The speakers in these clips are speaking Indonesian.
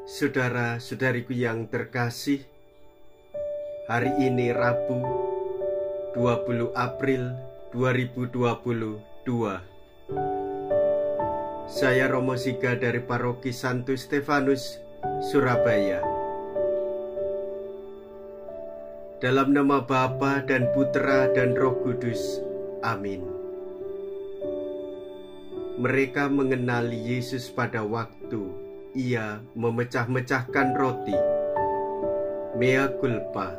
Saudara-saudariku yang terkasih, hari ini Rabu 20 April 2022. Saya Romo Siga dari Paroki Santo Stefanus, Surabaya. Dalam nama Bapa dan Putra dan Roh Kudus. Amin. Mereka mengenali Yesus pada waktu Ia memecah-mecahkan roti. Mea culpa,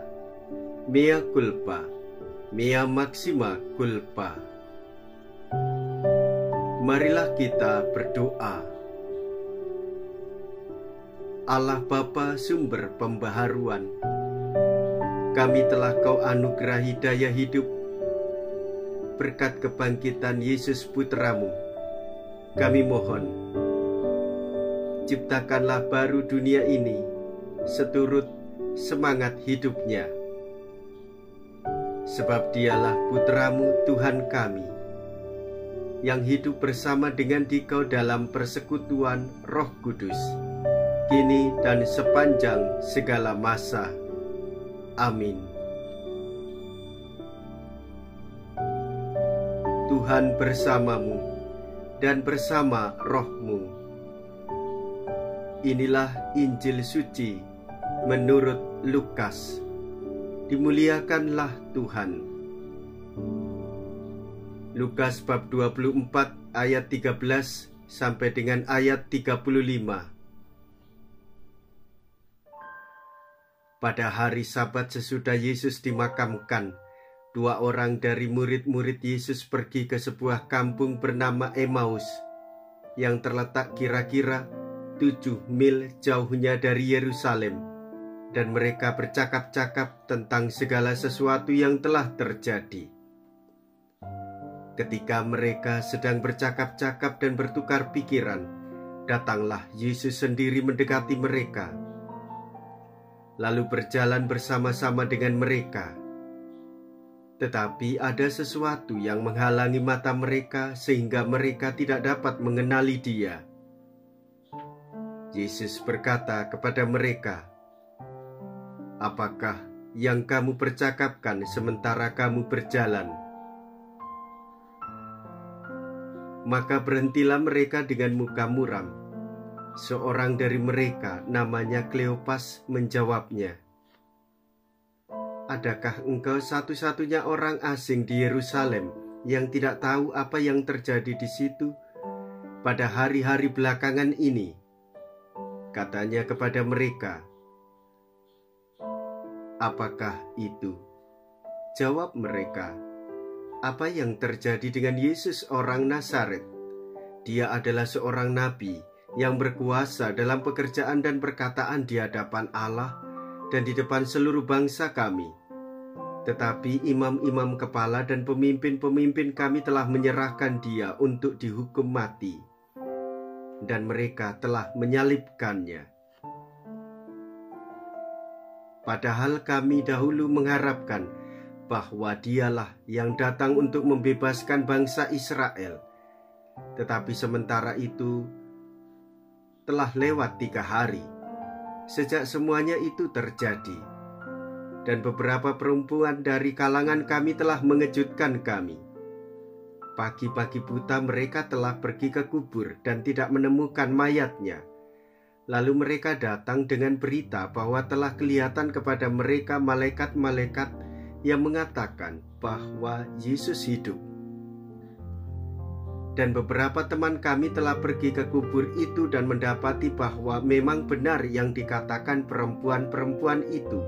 mea culpa, mea maxima culpa. Marilah kita berdoa. Allah Bapa sumber pembaharuan, kami telah Kau anugerahi daya hidup berkat kebangkitan Yesus Putramu. Kami mohon, ciptakanlah baru dunia ini seturut semangat hidupnya. Sebab Dialah Putramu Tuhan kami, yang hidup bersama dengan Dikau dalam persekutuan Roh Kudus, kini dan sepanjang segala masa. Amin. Tuhan bersamamu dan bersama rohmu. Inilah Injil suci menurut Lukas. Dimuliakanlah Tuhan. Lukas bab 24 ayat 13 sampai dengan ayat 35. Pada hari Sabat sesudah Yesus dimakamkan, dua orang dari murid-murid Yesus pergi ke sebuah kampung bernama Emmaus yang terletak kira-kira 7 mil jauhnya dari Yerusalem, dan mereka bercakap-cakap tentang segala sesuatu yang telah terjadi. Ketika mereka sedang bercakap-cakap dan bertukar pikiran, datanglah Yesus sendiri mendekati mereka, lalu berjalan bersama-sama dengan mereka. Tetapi ada sesuatu yang menghalangi mata mereka sehingga mereka tidak dapat mengenali Dia. Yesus berkata kepada mereka, "Apakah yang kamu percakapkan sementara kamu berjalan?" Maka berhentilah mereka dengan muka muram. Seorang dari mereka, namanya Kleopas, menjawabnya, "Adakah engkau satu-satunya orang asing di Yerusalem yang tidak tahu apa yang terjadi di situ pada hari-hari belakangan ini?" Katanya kepada mereka, "Apakah itu?" Jawab mereka, "Apa yang terjadi dengan Yesus orang Nazaret? Dia adalah seorang nabi yang berkuasa dalam pekerjaan dan perkataan di hadapan Allah dan di depan seluruh bangsa kami. Tetapi imam-imam kepala dan pemimpin-pemimpin kami telah menyerahkan Dia untuk dihukum mati, dan mereka telah menyalibkannya. Padahal kami dahulu mengharapkan bahwa Dialah yang datang untuk membebaskan bangsa Israel. Tetapi sementara itu telah lewat 3 hari sejak semuanya itu terjadi, dan beberapa perempuan dari kalangan kami telah mengejutkan kami. Pagi-pagi buta mereka telah pergi ke kubur dan tidak menemukan mayatnya. Lalu mereka datang dengan berita bahwa telah kelihatan kepada mereka malaikat-malaikat yang mengatakan bahwa Yesus hidup. Dan beberapa teman kami telah pergi ke kubur itu dan mendapati bahwa memang benar yang dikatakan perempuan-perempuan itu.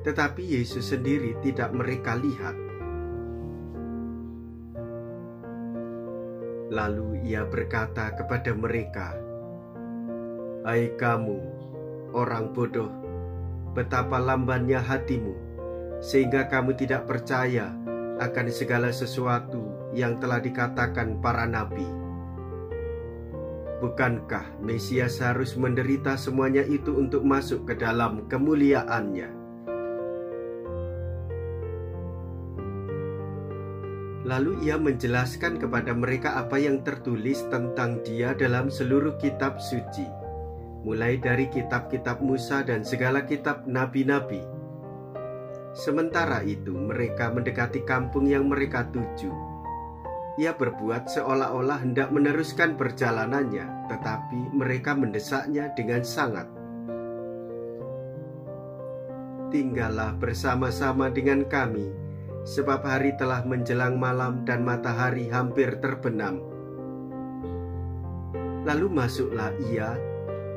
Tetapi Yesus sendiri tidak mereka lihat." Lalu Ia berkata kepada mereka, "Hai kamu, orang bodoh, betapa lambannya hatimu, sehingga kamu tidak percaya akan segala sesuatu yang telah dikatakan para nabi. Bukankah Mesias harus menderita semuanya itu untuk masuk ke dalam kemuliaannya?" Lalu Ia menjelaskan kepada mereka apa yang tertulis tentang Dia dalam seluruh kitab suci. mulai dari kitab-kitab Musa dan segala kitab nabi-nabi. Sementara itu mereka mendekati kampung yang mereka tuju. Ia berbuat seolah-olah hendak meneruskan perjalanannya, tetapi mereka mendesaknya dengan sangat. Tinggallah bersama-sama dengan kami, sebab hari telah menjelang malam dan matahari hampir terbenam. Lalu masuklah ia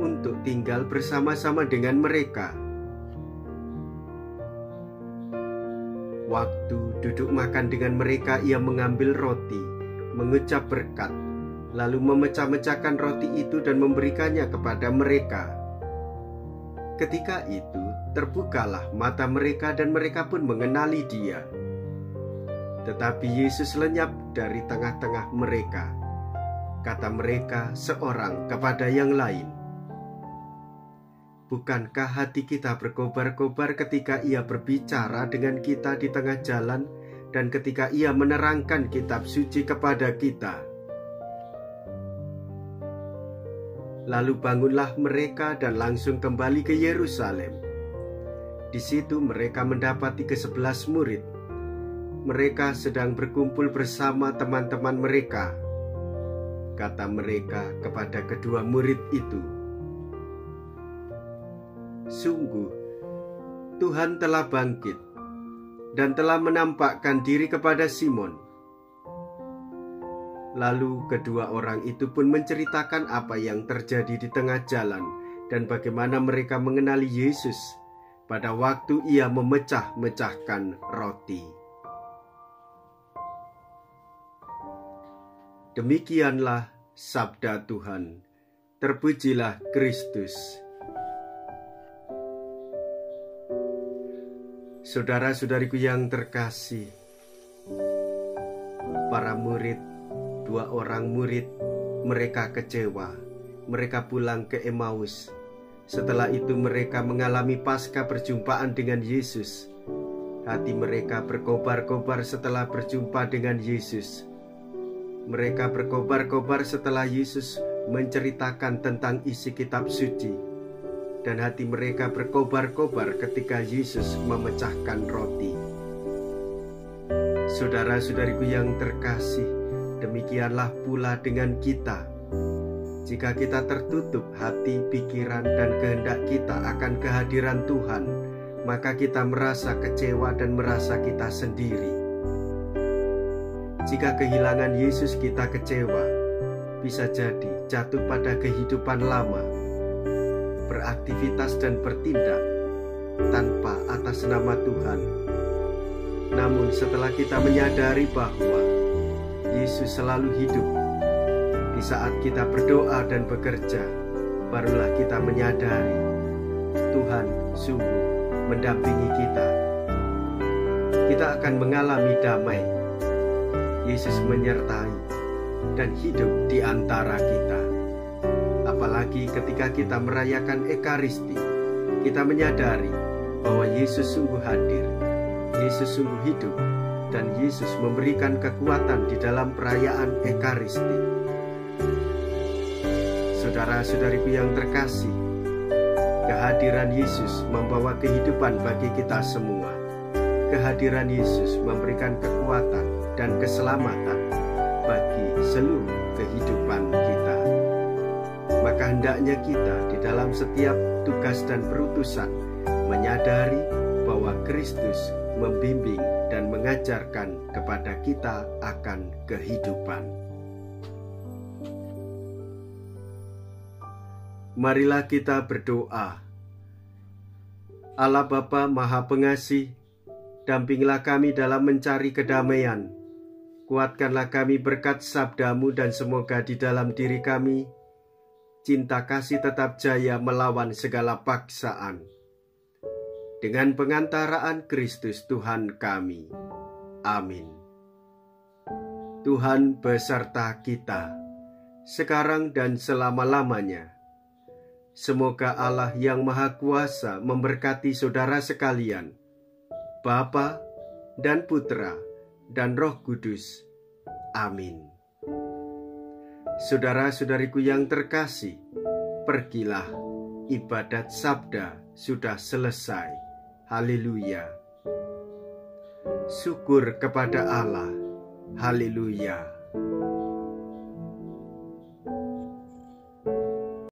untuk tinggal bersama-sama dengan mereka. Waktu duduk makan dengan mereka, ia mengambil roti, mengucap berkat, lalu memecah-mecahkan roti itu dan memberikannya kepada mereka. Ketika itu terbukalah mata mereka dan mereka pun mengenali dia. Tetapi Yesus lenyap dari tengah-tengah mereka. Kata mereka seorang kepada yang lain, "Bukankah hati kita berkobar-kobar ketika ia berbicara dengan kita di tengah jalan dan ketika ia menerangkan kitab suci kepada kita?" Lalu bangunlah mereka dan langsung kembali ke Yerusalem. Di situ mereka mendapati ke-11 murid. Mereka sedang berkumpul bersama teman-teman mereka. Kata mereka kepada kedua murid itu, "Sungguh, Tuhan telah bangkit dan telah menampakkan diri kepada Simon." Lalu kedua orang itu pun menceritakan apa yang terjadi di tengah jalan dan bagaimana mereka mengenali Yesus pada waktu ia memecah-mecahkan roti. Demikianlah sabda Tuhan. Terpujilah Kristus. Saudara-saudariku yang terkasih, para murid, 2 orang murid, mereka kecewa. Mereka pulang ke Emmaus. Setelah itu mereka mengalami pasca perjumpaan dengan Yesus. Hati mereka berkobar-kobar setelah berjumpa dengan Yesus. Mereka berkobar-kobar setelah Yesus menceritakan tentang isi kitab suci. Dan hati mereka berkobar-kobar ketika Yesus memecahkan roti. Saudara-saudariku yang terkasih, demikianlah pula dengan kita. Jika kita tertutup hati, pikiran, dan kehendak kita akan kehadiran Tuhan, maka kita merasa kecewa dan merasa kita sendiri. Jika kehilangan Yesus kita kecewa, bisa jadi jatuh pada kehidupan lama, beraktivitas dan bertindak tanpa atas nama Tuhan. Namun setelah kita menyadari bahwa Yesus selalu hidup, di saat kita berdoa dan bekerja, barulah kita menyadari Tuhan sungguh mendampingi kita. Kita akan mengalami damai. Yesus menyertai dan hidup di antara kita. Apalagi ketika kita merayakan Ekaristi, kita menyadari bahwa Yesus sungguh hadir, Yesus sungguh hidup, dan Yesus memberikan kekuatan di dalam perayaan Ekaristi. Saudara-saudariku yang terkasih, kehadiran Yesus membawa kehidupan bagi kita semua. Kehadiran Yesus memberikan kekuatan dan keselamatan bagi seluruh kehidupan kita. Maka hendaknya kita di dalam setiap tugas dan perutusan menyadari bahwa Kristus membimbing dan mengajarkan kepada kita akan kehidupan. Marilah kita berdoa. Allah Bapa Maha Pengasih, dampingilah kami dalam mencari kedamaian. Kuatkanlah kami berkat sabda-Mu dan semoga di dalam diri kami cinta kasih tetap jaya melawan segala paksaan. Dengan pengantaraan Kristus Tuhan kami. Amin. Tuhan beserta kita, sekarang dan selama-lamanya. Semoga Allah yang Maha Kuasa memberkati saudara sekalian, Bapa dan Putra dan Roh Kudus. Amin. Saudara-saudariku yang terkasih, pergilah ibadat sabda sudah selesai. Haleluya. Syukur kepada Allah. Haleluya.